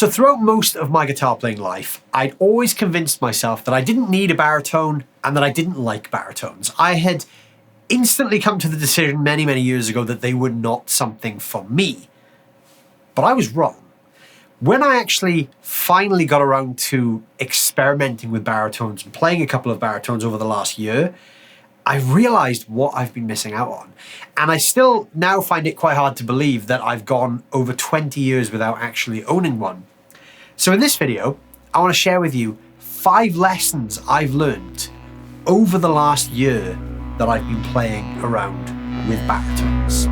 So throughout most of my guitar playing life, I'd always convinced myself that I didn't need a baritone and that I didn't like baritones. I had instantly come to the decision many, many years ago that they were not something for me. But I was wrong. When I actually finally got around to experimenting with baritones and playing a couple of baritones over the last year, I realized what I've been missing out on. And I still now find it quite hard to believe that I've gone over 20 years without actually owning one. So in this video, I want to share with you 5 lessons I've learned over the last year that I've been playing around with baritones.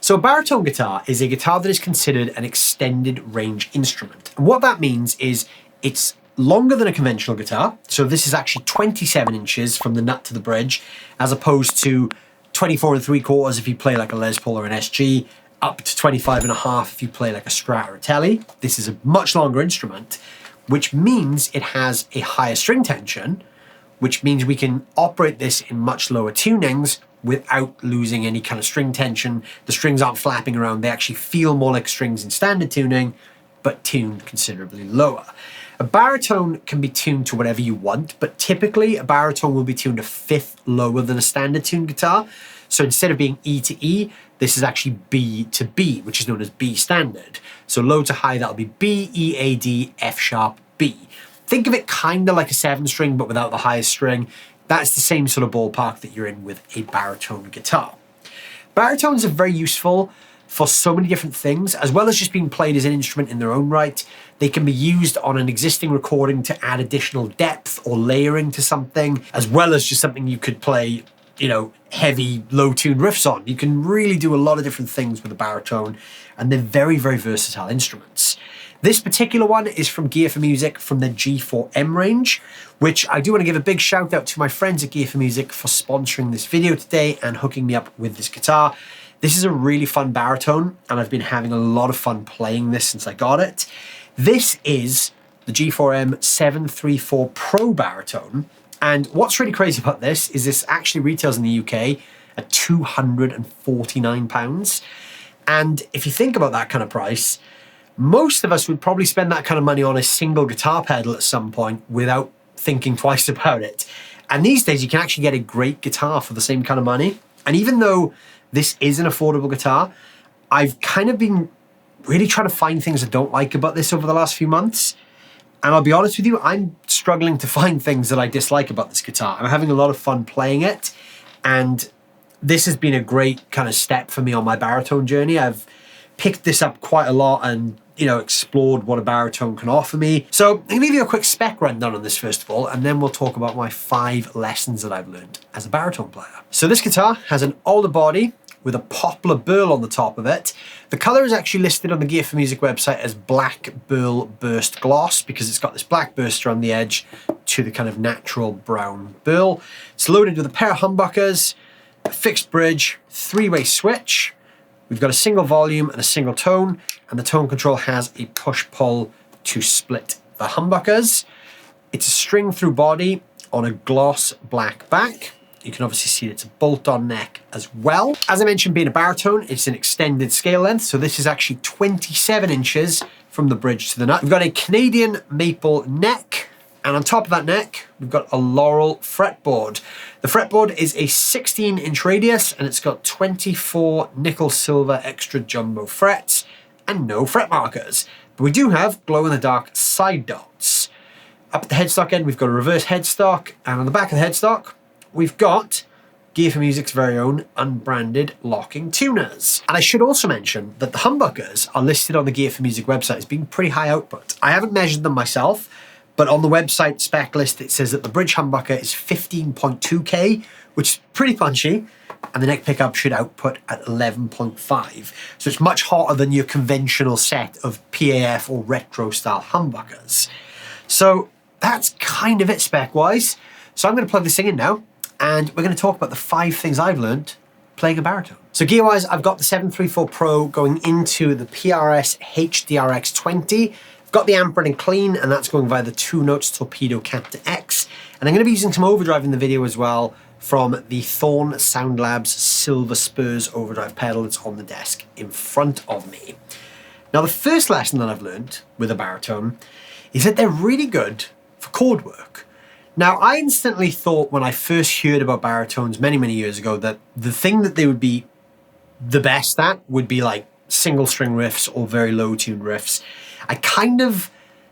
So a baritone guitar is a guitar that is considered an extended range instrument. And what that means is it's longer than a conventional guitar. So this is actually 27 inches from the nut to the bridge, as opposed to 24 3/4 if you play like a Les Paul or an SG, up to 25.5 if you play like a Strat or a Tele. This is a much longer instrument, which means it has a higher string tension, which means we can operate this in much lower tunings without losing any kind of string tension. The strings aren't flapping around. They actually feel more like strings in standard tuning, but tuned considerably lower. A baritone can be tuned to whatever you want, but typically a baritone will be tuned a fifth lower than a standard tuned guitar. So instead of being E to E, this is actually B to B, which is known as B standard. So low to high, that'll be B, E, A, D, F sharp, B. Think of it kind of like a 7-string, but without the highest string. That's the same sort of ballpark that you're in with a baritone guitar. Baritones are very useful for so many different things, as well as just being played as an instrument in their own right. They can be used on an existing recording to add additional depth or layering to something, as well as just something you could play, you know, heavy, low-tuned riffs on. You can really do a lot of different things with a baritone, and they're very, very versatile instruments. This particular one is from Gear for Music from the G4M range, which I do want to give a big shout out to my friends at Gear for Music for sponsoring this video today and hooking me up with this guitar. This is a really fun baritone, and I've been having a lot of fun playing this since I got it. This is the G4M 734 Pro Baritone, and what's really crazy about this actually retails in the UK at £249. And if you think about that kind of price, most of us would probably spend that kind of money on a single guitar pedal at some point without thinking twice about it. And these days you can actually get a great guitar for the same kind of money. And even though this is an affordable guitar, I've kind of been really trying to find things I don't like about this over the last few months. And I'll be honest with you, I'm struggling to find things that I dislike about this guitar. I'm having a lot of fun playing it. And this has been a great kind of step for me on my baritone journey. I've picked this up quite a lot and, you know, explored what a baritone can offer me. So I'm gonna give you a quick spec rundown on this first of all, and then we'll talk about my 5 lessons that I've learned as a baritone player. So this guitar has an alder body with a poplar burl on the top of it. The color is actually listed on the Gear for Music website as black burl burst gloss because it's got this black burst around the edge to the kind of natural brown burl. It's loaded with a pair of humbuckers, a fixed bridge, 3-way switch. We've got a single volume and a single tone, and the tone control has a push-pull to split the humbuckers. It's a string-through body on a gloss black back. You can obviously see it's a bolt-on neck as well. As I mentioned, being a baritone, it's an extended scale length, so this is actually 27 inches from the bridge to the nut. We've got a Canadian maple neck, and on top of that neck, we've got a laurel fretboard. The fretboard is a 16-inch radius, and it's got 24 nickel silver extra jumbo frets and no fret markers. But we do have glow-in-the-dark side dots. Up at the headstock end, we've got a reverse headstock, and on the back of the headstock, we've got Gear for Music's very own unbranded locking tuners. And I should also mention that the humbuckers are listed on the Gear for Music website as being pretty high output. I haven't measured them myself, but on the website spec list, it says that the bridge humbucker is 15.2K, which is pretty punchy, and the neck pickup should output at 11.5. So it's much hotter than your conventional set of PAF or retro style humbuckers. So that's kind of it spec-wise. So I'm gonna plug this thing in now, and we're gonna talk about the 5 things I've learned playing a baritone. So gear-wise, I've got the 734 Pro going into the PRS HDRX20. I've got the amp running clean, and that's going via the 2 notes Torpedo Captor X. And I'm gonna be using some overdrive in the video as well from the Thorn Sound Labs Silver Spurs overdrive pedal that's on the desk in front of me. Now, the first lesson that I've learned with a baritone is that they're really good for chord work. Now, I instantly thought when I first heard about baritones many, many years ago that the thing that they would be the best at would be like single string riffs or very low tuned riffs. I kind of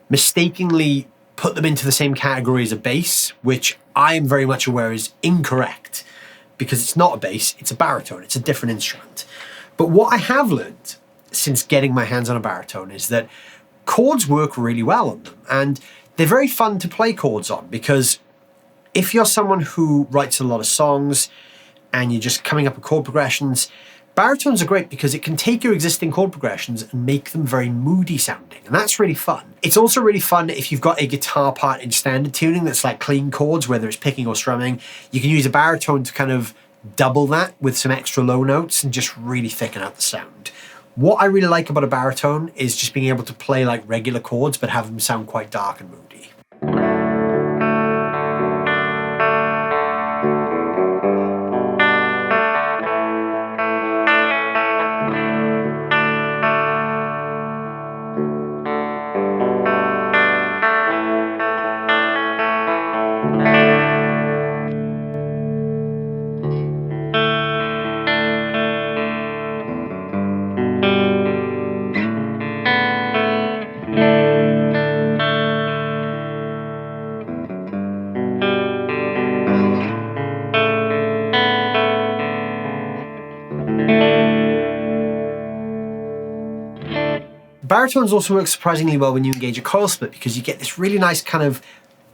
mistakenly put them into the same category as a bass, which I am very much aware is incorrect because it's not a bass, it's a baritone, it's a different instrument. But what I have learned since getting my hands on a baritone is that chords work really well on them, and they're very fun to play chords on because if you're someone who writes a lot of songs and you're just coming up with chord progressions, baritones are great because it can take your existing chord progressions and make them very moody sounding, and that's really fun. It's also really fun if you've got a guitar part in standard tuning that's like clean chords, whether it's picking or strumming. You can use a baritone to kind of double that with some extra low notes and just really thicken out the sound. What I really like about a baritone is just being able to play like regular chords but have them sound quite dark and moody. Baritones also work surprisingly well when you engage a coil split because you get this really nice kind of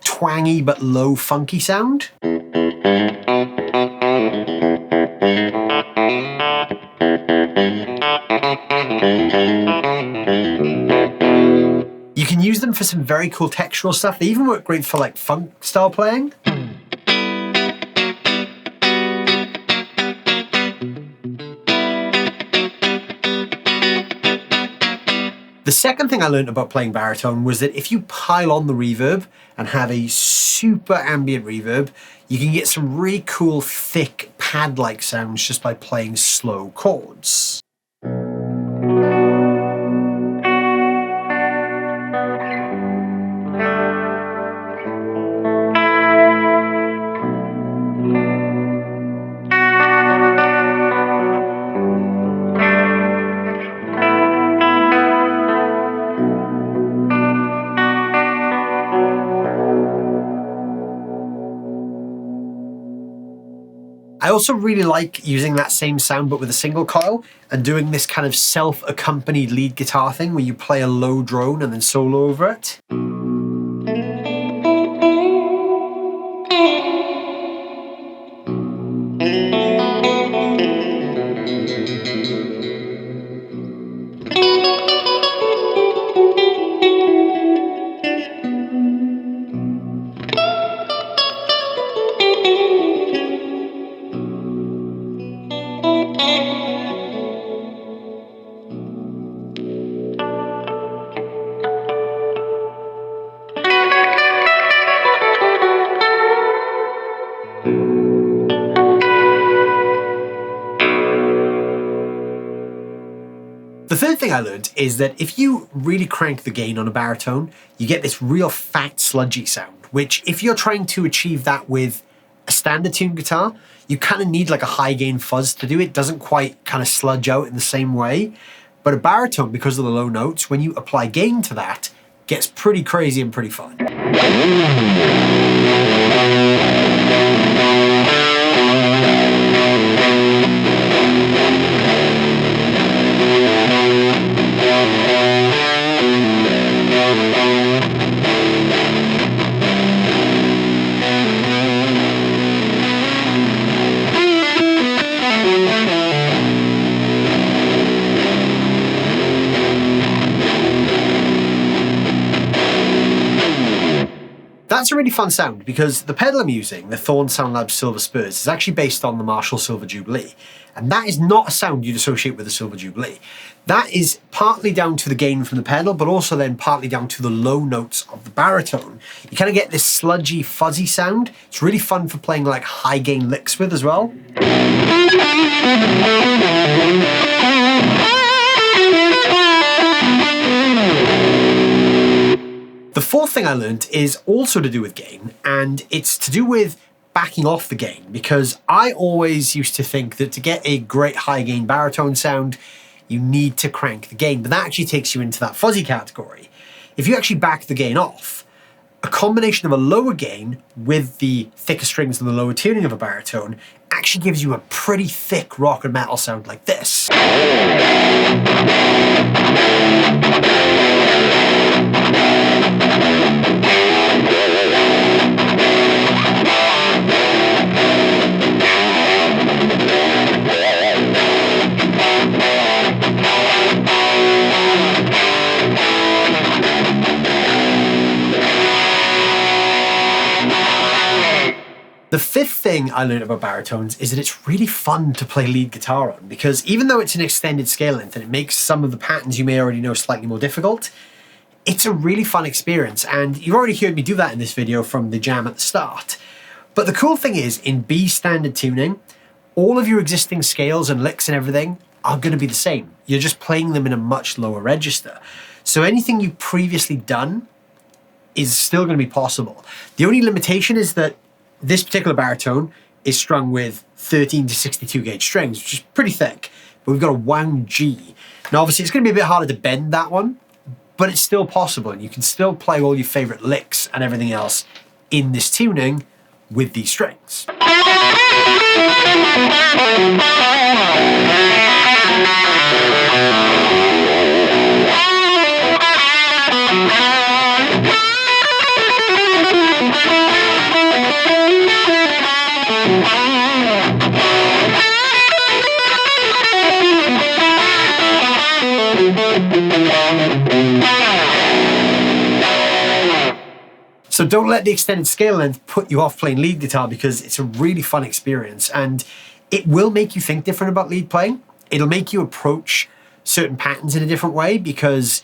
twangy but low funky sound. You can use them for some very cool textural stuff. They even work great for like funk style playing. The second thing I learned about playing baritone was that if you pile on the reverb and have a super ambient reverb, you can get some really cool, thick, pad-like sounds just by playing slow chords. I also really like using that same sound but with a single coil and doing this kind of self-accompanied lead guitar thing where you play a low drone and then solo over it. The third thing I learned is that if you really crank the gain on a baritone, you get this real fat, sludgy sound, which if you're trying to achieve that with a standard tuned guitar, you kind of need like a high gain fuzz to do it. It doesn't quite kind of sludge out in the same way. But a baritone, because of the low notes, when you apply gain to that, gets pretty crazy and pretty fun. That's a really fun sound because the pedal I'm using, the Thorn Soundlab Silver Spurs, is actually based on the Marshall Silver Jubilee. And that is not a sound you'd associate with the Silver Jubilee. That is partly down to the gain from the pedal, but also then partly down to the low notes of the baritone. You kind of get this sludgy, fuzzy sound. It's really fun for playing like high gain licks with as well. The fourth thing I learned is also to do with gain, and it's to do with backing off the gain, because I always used to think that to get a great high gain baritone sound, you need to crank the gain, but that actually takes you into that fuzzy category. If you actually back the gain off, a combination of a lower gain with the thicker strings and the lower tuning of a baritone actually gives you a pretty thick rock and metal sound like this. The fifth thing I learned about baritones is that it's really fun to play lead guitar on, because even though it's an extended scale length and it makes some of the patterns you may already know slightly more difficult, it's a really fun experience, and you've already heard me do that in this video from the jam at the start. But the cool thing is, in B standard tuning, all of your existing scales and licks and everything are going to be the same. You're just playing them in a much lower register. So anything you've previously done is still going to be possible. The only limitation is that this particular baritone is strung with 13 to 62 gauge strings, which is pretty thick, but we've got a wound G. Now obviously it's going to be a bit harder to bend that one, but it's still possible, and you can still play all your favorite licks and everything else in this tuning with these strings. So don't let the extended scale length put you off playing lead guitar, because it's a really fun experience and it will make you think different about lead playing. It'll make you approach certain patterns in a different way because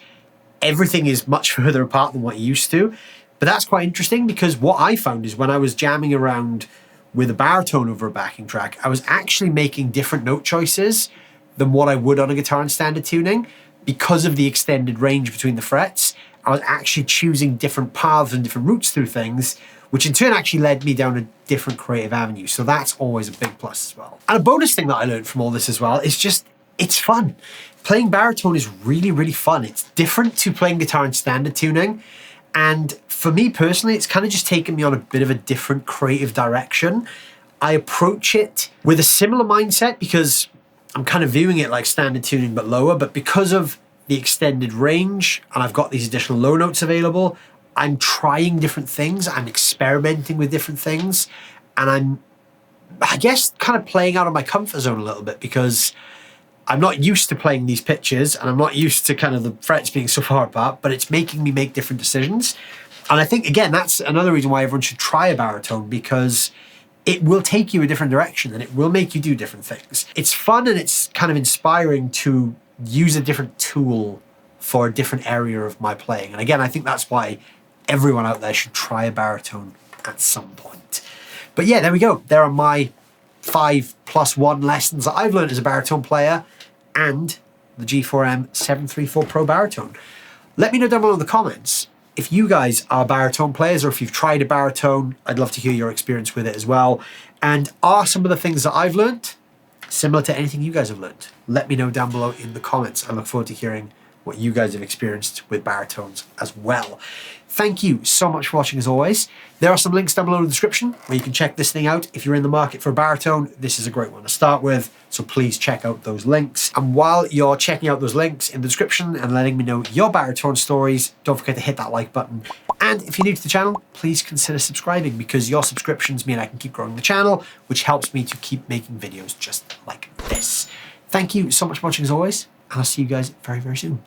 everything is much further apart than what you used to. But that's quite interesting, because what I found is when I was jamming around with a baritone over a backing track, I was actually making different note choices than what I would on a guitar in standard tuning because of the extended range between the frets. I was actually choosing different paths and different routes through things, which in turn actually led me down a different creative avenue. So that's always a big plus as well. And a bonus thing that I learned from all this as well is just, it's fun. Playing baritone is really, really fun. It's different to playing guitar in standard tuning. And for me personally, it's kind of just taken me on a bit of a different creative direction. I approach it with a similar mindset because I'm kind of viewing it like standard tuning but lower, but because of the extended range and I've got these additional low notes available, I'm trying different things, I'm experimenting with different things, and I'm, I guess, kind of playing out of my comfort zone a little bit because I'm not used to playing these pitches and I'm not used to kind of the frets being so far apart, but it's making me make different decisions. And I think, again, that's another reason why everyone should try a baritone, because it will take you a different direction and it will make you do different things. It's fun and it's kind of inspiring to use a different tool for a different area of my playing. And again, I think that's why everyone out there should try a baritone at some point. But yeah, there we go. There are my 5+1 lessons that I've learned as a baritone player and the G4M 734 Pro Baritone. Let me know down below in the comments if you guys are baritone players or if you've tried a baritone. I'd love to hear your experience with it as well. And are some of the things that I've learned similar to anything you guys have learned? Let me know down below in the comments. I look forward to hearing what you guys have experienced with baritones as well. Thank you so much for watching as always. There are some links down below in the description where you can check this thing out. If you're in the market for a baritone, this is a great one to start with. So please check out those links. And while you're checking out those links in the description and letting me know your baritone stories, don't forget to hit that like button. And if you're new to the channel, please consider subscribing because your subscriptions mean I can keep growing the channel, which helps me to keep making videos just like this. Thank you so much for watching as always, and I'll see you guys very, very soon.